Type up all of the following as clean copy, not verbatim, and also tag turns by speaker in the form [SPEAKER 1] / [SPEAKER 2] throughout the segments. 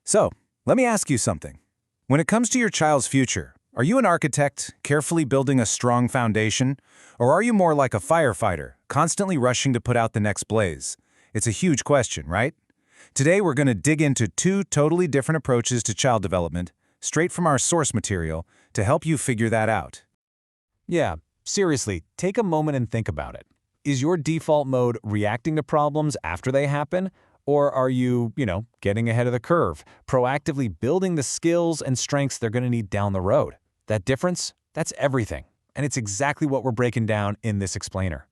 [SPEAKER 1] So, let me ask you something. When it comes to your child's future, are you an architect, carefully building a strong foundation? Or are you more like a firefighter, constantly rushing to put out the next blaze? It's a huge question, right? Today we're going to dig into two totally different approaches to child development, straight from our source material, to help you figure that out. Yeah, seriously, take a moment and think about it. Is your default mode reacting to problems after they happen? Or are you, getting ahead of the curve, proactively building the skills and strengths they're going to need down the road? That difference, that's everything. And it's exactly what we're breaking down in this explainer.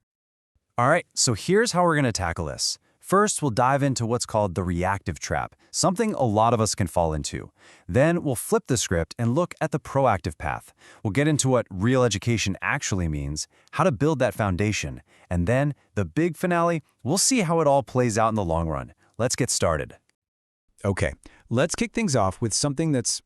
[SPEAKER 2] All right, so here's how we're going to tackle this. First, we'll dive into what's called the reactive trap, something a lot of us can fall into. Then we'll flip the script and look at the proactive path. We'll get into what real education actually means, how to build that foundation, and then the big finale, we'll see how it all plays out in the long run. Let's get started.
[SPEAKER 3] Okay, let's kick things off with something that's,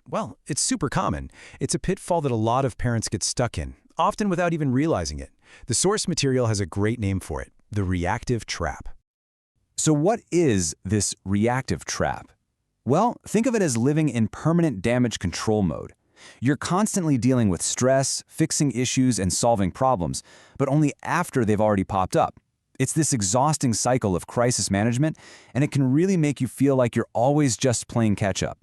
[SPEAKER 3] it's super common. It's a pitfall that a lot of parents get stuck in, often without even realizing it. The source material has a great name for it, the reactive trap.
[SPEAKER 2] So what is this reactive trap? Well, think of it as living in permanent damage control mode. You're constantly dealing with stress, fixing issues, and solving problems, but only after they've already popped up. It's this exhausting cycle of crisis management, and it can really make you feel like you're always just playing catch-up.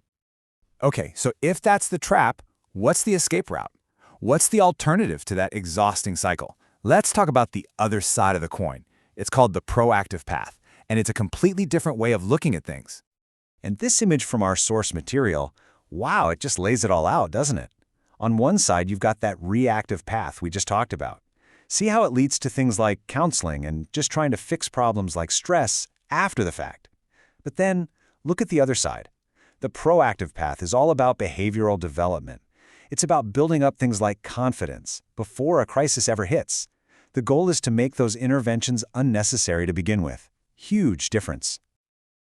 [SPEAKER 1] Okay, so if that's the trap, what's the escape route? What's the alternative to that exhausting cycle? Let's talk about the other side of the coin. It's called the proactive path, and it's a completely different way of looking at things.
[SPEAKER 2] And this image from our source material, wow, it just lays it all out, doesn't it? On one side, you've got that reactive path we just talked about. See how it leads to things like counseling and just trying to fix problems like stress after the fact. But then, look at the other side. The proactive path is all about behavioral development. It's about building up things like confidence before a crisis ever hits. The goal is to make those interventions unnecessary to begin with. Huge difference.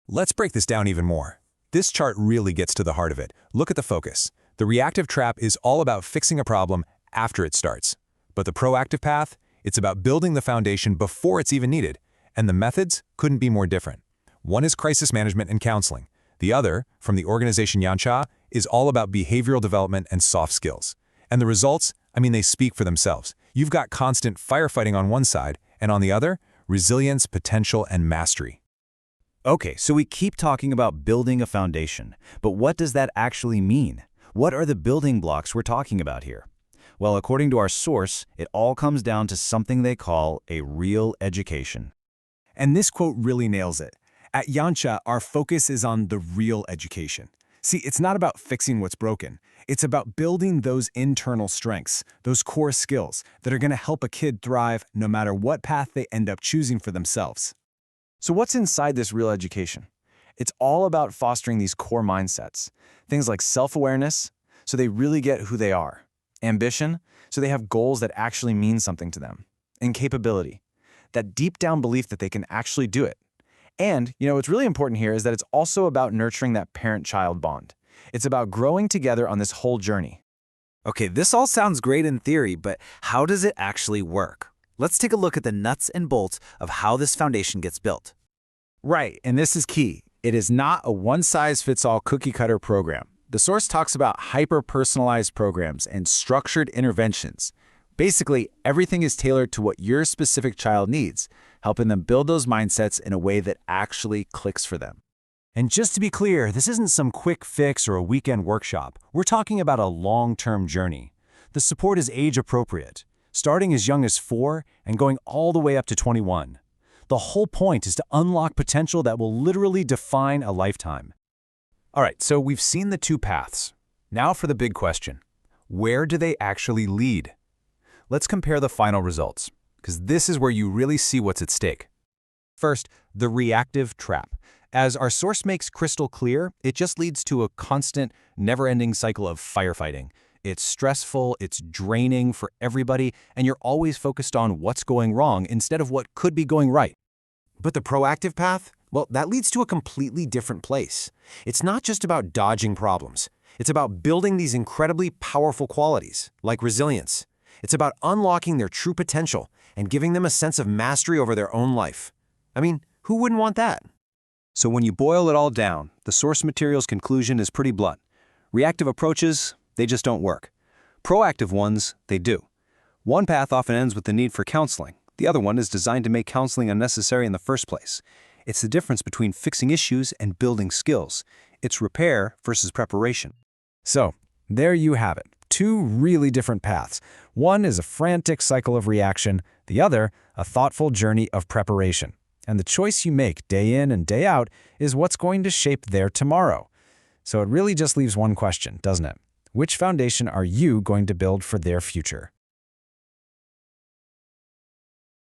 [SPEAKER 3] Let's break this down even more. This chart really gets to the heart of it. Look at the focus. The reactive trap is all about fixing a problem after it starts. But the proactive path, it's about building the foundation before it's even needed. And the methods couldn't be more different. One is crisis management and counseling. The other, from the organization Yansha, is all about behavioral development and soft skills. And the results, they speak for themselves. You've got constant firefighting on one side, and on the other, resilience, potential, and mastery.
[SPEAKER 2] Okay, so we keep talking about building a foundation, but what does that actually mean? What are the building blocks we're talking about here? Well, according to our source, it all comes down to something they call a real education.
[SPEAKER 1] And this quote really nails it. At Yansha, our focus is on the real education. See, it's not about fixing what's broken. It's about building those internal strengths, those core skills that are going to help a kid thrive no matter what path they end up choosing for themselves.
[SPEAKER 2] So what's inside this real education? It's all about fostering these core mindsets. Things like self-awareness, so they really get who they are. Ambition, so they have goals that actually mean something to them. And capability, that deep down belief that they can actually do it. And, what's really important here is that it's also about nurturing that parent-child bond. It's about growing together on this whole journey.
[SPEAKER 4] Okay, this all sounds great in theory, but how does it actually work? Let's take a look at the nuts and bolts of how this foundation gets built.
[SPEAKER 1] Right, and this is key. It is not a one-size-fits-all cookie-cutter program. The source talks about hyper-personalized programs and structured interventions. Basically, everything is tailored to what your specific child needs, helping them build those mindsets in a way that actually clicks for them.
[SPEAKER 2] And just to be clear, this isn't some quick fix or a weekend workshop. We're talking about a long-term journey. The support is age-appropriate, starting as young as 4 and going all the way up to 21. The whole point is to unlock potential that will literally define a lifetime.
[SPEAKER 3] All right, so we've seen the two paths. Now for the big question. Where do they actually lead? Let's compare the final results, because this is where you really see what's at stake.
[SPEAKER 5] First, the reactive trap. As our source makes crystal clear, it just leads to a constant, never-ending cycle of firefighting. It's stressful, it's draining for everybody, and you're always focused on what's going wrong instead of what could be going right.
[SPEAKER 6] But the proactive path? Well, that leads to a completely different place. It's not just about dodging problems. It's about building these incredibly powerful qualities, like resilience. It's about unlocking their true potential and giving them a sense of mastery over their own life. Who wouldn't want that?
[SPEAKER 2] So when you boil it all down, the source material's conclusion is pretty blunt. Reactive approaches, they just don't work. Proactive ones, they do. One path often ends with the need for counseling. The other one is designed to make counseling unnecessary in the first place. It's the difference between fixing issues and building skills. It's repair versus preparation.
[SPEAKER 1] So, there you have it. Two really different paths. One is a frantic cycle of reaction, the other, a thoughtful journey of preparation. And the choice you make day in and day out is what's going to shape their tomorrow. So it really just leaves one question, doesn't it? Which foundation are you going to build for their future?